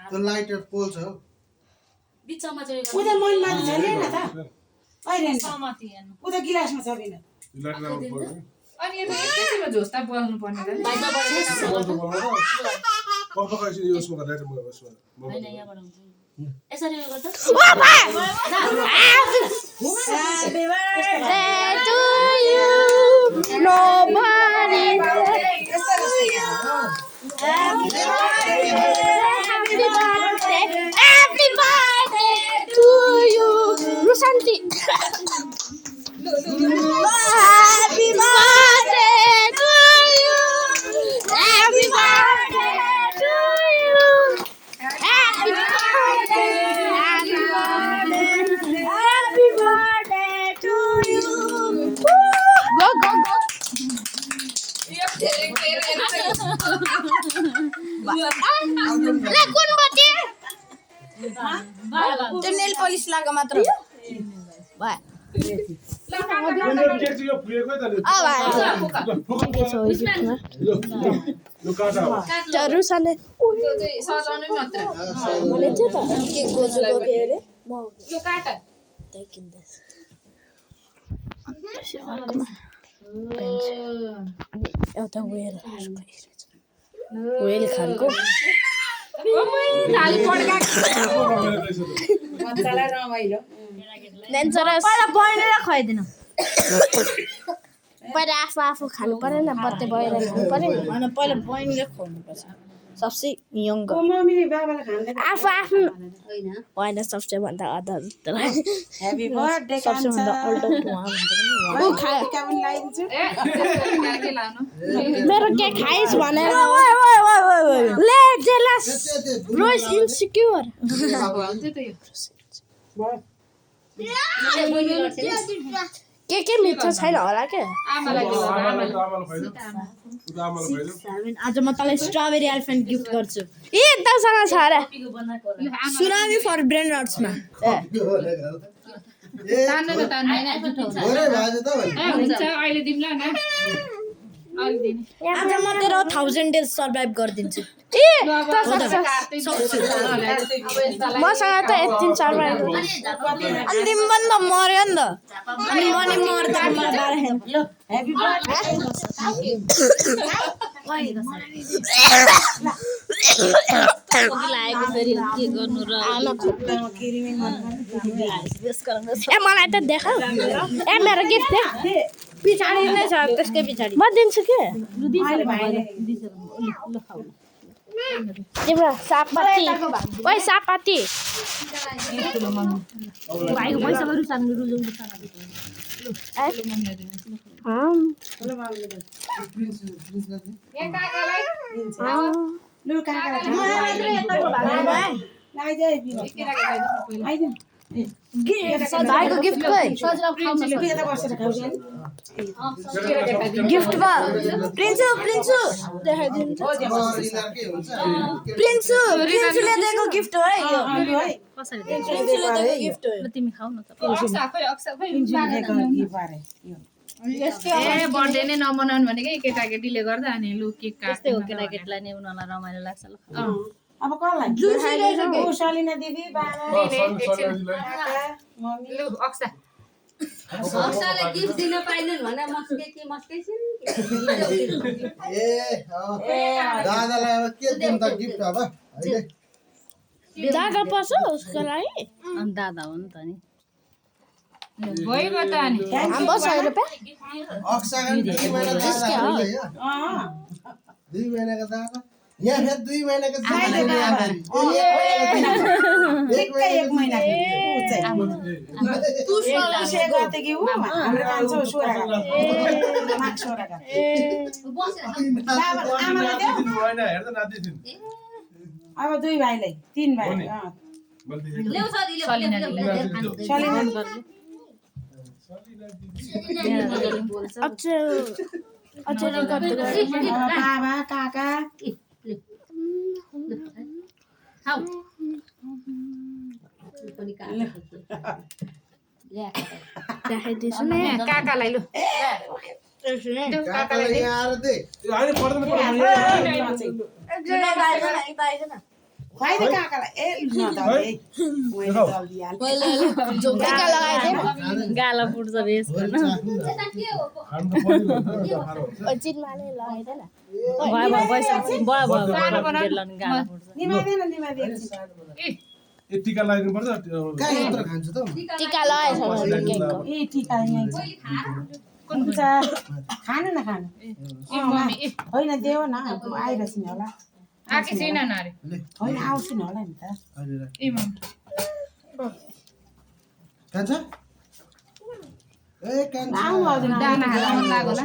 त्यो लाइटर पोल छ बिचमा चाहिँ उता मन माथि छ नि त अहिले उता गिलासमा छ बिन अनि यो त एकैछिनमा झोस्ता बोल्नु पर्ने त यसरी उयो गर्दा Santi. Happy birthday to you. Happy birthday to you. Happy birthday. Happy birthday. Happy birthday to you. Go go go. ले कुन बचे? त्यो नेल पलिस लागा मात्र भयो रुसाले सजाउनै मात्र मैले चाहिँ त के गोजो गरे अरे म यो काट एउटा वेल खालको पहिला बहिनीलाई खुवाइदिनु पहिला आफू खानु पर्यो नि बत्ते भएर खानु पर्यो नि होइन पहिला बहिनीले खुवाउनु पर्छ सबसे यङ आफू आफ्नो होइन सबसे भन्दा अदर ह्यापी बर्थडे सबसे भन्दा अल्टो मेरो के खाइस भनेर ले जेलस रोइस इन्सिक्योर के मिठो छैन होला के आज म तँलाई स्ट्रबेरी एलिफेन्ट गिफ्ट गर्छु ए तँसँग छ अरे सुनामी फर ब्रेन रट्समा अहिले दिउँला न आज म तेरो 1000 डेज सर्भाइभ गरिदिन्छु ए मसँग त यति सर्भाइभ अनि तिमी पनि त मर्यो नि त अनि म नि मर्दा मलाई ह्यापी ए मलाई त देखाऊ ए मेरो गिफ्ट दे पछाडि नै छ त्यसकै पछाडि म दिन्छु के तिम्रो सापपाती ओइ सापपाती भाइको पैसा बरु सानो रुजु भाइको गिफ्ट खोइ गिफ्ट बा प्रिन्सु प्रिन्सु देखाइदिनु प्रिन्सुले दिएको गिफ्ट हो है यो कसरी प्रिन्सुले दिएको गिफ्ट हो तिमी खाऊ न त ए बर्थडे नै नमनाउनु भनेकै केटाकेटीले गर्दा अनि लु केक काट्दै हो केटाकेटीलाई नि उनीहरूलाई रमाइलो लाग्छ ल अब कसलाई जुसीले सलिना दिदी बाबा लु अक्सा अक्साले गिफ्ट दिन पाइदैन भने मस्के छिन् ए दादालाई अब के दिनु त गिफ्ट अब अहिले दादा पर्छ उसको लागि अनि दादा हो नि त नि भइगयो त अनि हाम्रो 100 रुपैयाँ अक्सागन 2 महिना दादा 2 महिनाको दादा यहाँ फेरि 2 महिनाको एक महिना तू से गते कि उ हाम्रो कान्छो छोरा माग छोराका बाबा आमाले देऊ हैन हेर्दा नाति थिइन् अब 2 भाइलाई 3 भाइ ल्याउ छोरी ल्याउ अक्षर गर्दै बाबा काका खाऊ पनि राखिदिन्छु नि काकालाई लु काकालाई यहाँ आएर दे खुवाइ दे काकालाई ए नदल्दै मैले दल्दिहाल्छु टिका लगाएको थिएँ गाला फुट्छ बेस चिनमाले लगाइदिएन टिका लगाइदिनु पर्छ कहाँ यत्रो खान्छ त टिका लगाएछ ए टिका यहाँ हुन्छ खानु न खानु होइन देऊ न आइरहेछ नि होला आके छैन नारे होइन आउँछु नि होला नि त ए मम खान्छ ए कान्छ आउनु आउँदैन दाना हाल्नु लाग्यो होला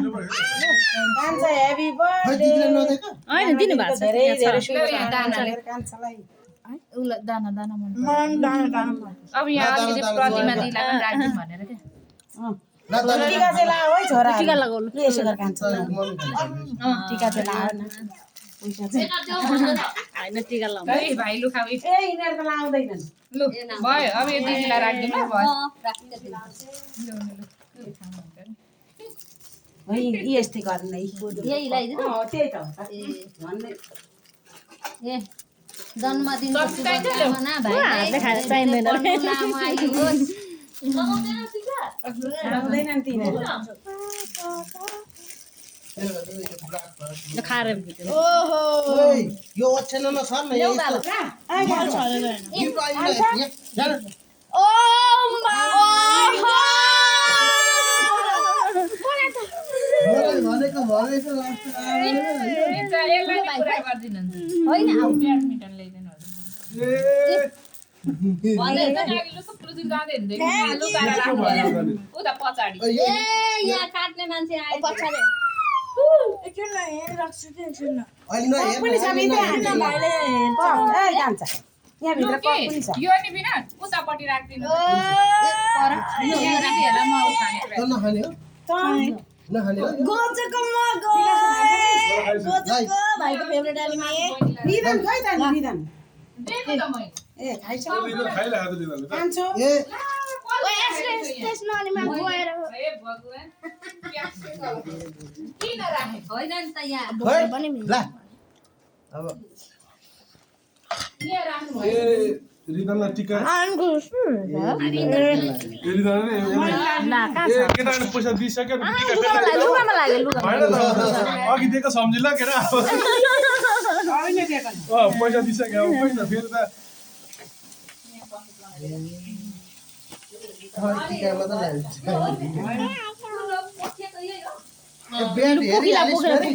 कान्छ हेभी खै बर्थडे दिदीले नदेको होइन दिनु भएको छ धेरै धेरै यहाँ दानाले कान्छलाई उसलाई दाना दाना मन अब यहाँ अलिकति प्रतिमा दिदीलाई पनि राखिदिउँ भनेर के ल त टिका चाहिँ लाऊ है छोरा टिका लगाउनु के यसो गरेर कान्छ मम्मी खान्छ टिका चाहिँ लाऊ न पैसा चाहिँ होइन टिका लगाउनु ए भाइ लु खाऊ ए यिनीहरू त लाउँदैनन् लु भयो अब यो दिदीलाई राखिदिउँ ल भयो है यस्तै गर्ने यही लगाइदिनु त्यही त हो त भन्ने ए जन्मदिन सब्जी चाहिन्छ ल्याऊ। शुभकामना भाइलाई खाएर चाहिँदैन। लामो आयु होस् लाउँदैनन् तिनीहरू खाएर ओइ यो ओछ्यानमा छ न यो यस्तो यो अहिले जान ओ मलाई भनेको भनेछ लास्ट यसलाई नि पुरा गरिदिनु होइन आऊ ब्याडमिन्टन ल्याइदिनु भने लु सुप्रुजी जाँदै हुँदैन लु गाडा राख्नु होला उता पछाडि ए यहाँ काट्ने मान्छे आयो पछाडि अहिले पनि छ भित्र ए जान्छ यहाँ भित्र कप पनि छ यो नि बिना उतापट्टि राख्दिनु पर यो राखि हेला म उठाने त नखाने हो नखाने हो भाइको फेभरेट एनिमे निधन खै त निधन देखो त मैले ए खाइसक्यो खाइरहेको छ तिनीहरूले त। कान्छो ए हे भगवान किन राखे होइन नि त यहाँ खै ल अब यहाँ राख्नु ए रिदनलाई टिका ए रिदनले केटाले पैसा दिइसक्यो नि टिका लुगामा लाग्यो लुगा होइन त अघि दिएको सम्झिला केटा अहिले दिएको नि पैसा दिइसक्यो अब पैसा फेरि त टिकामा त लाग्छ यही हो ब्याट हेरिहालिस् फेरि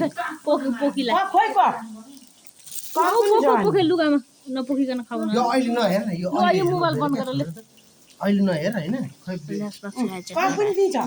पोखिला खोइ क पोखे लुगामा नपोखिकन खाउन यो अहिले नहेर न यो यो मोबाइल बन्द गरेर अहिले नहेर होइन खै कप पनि दिन्छ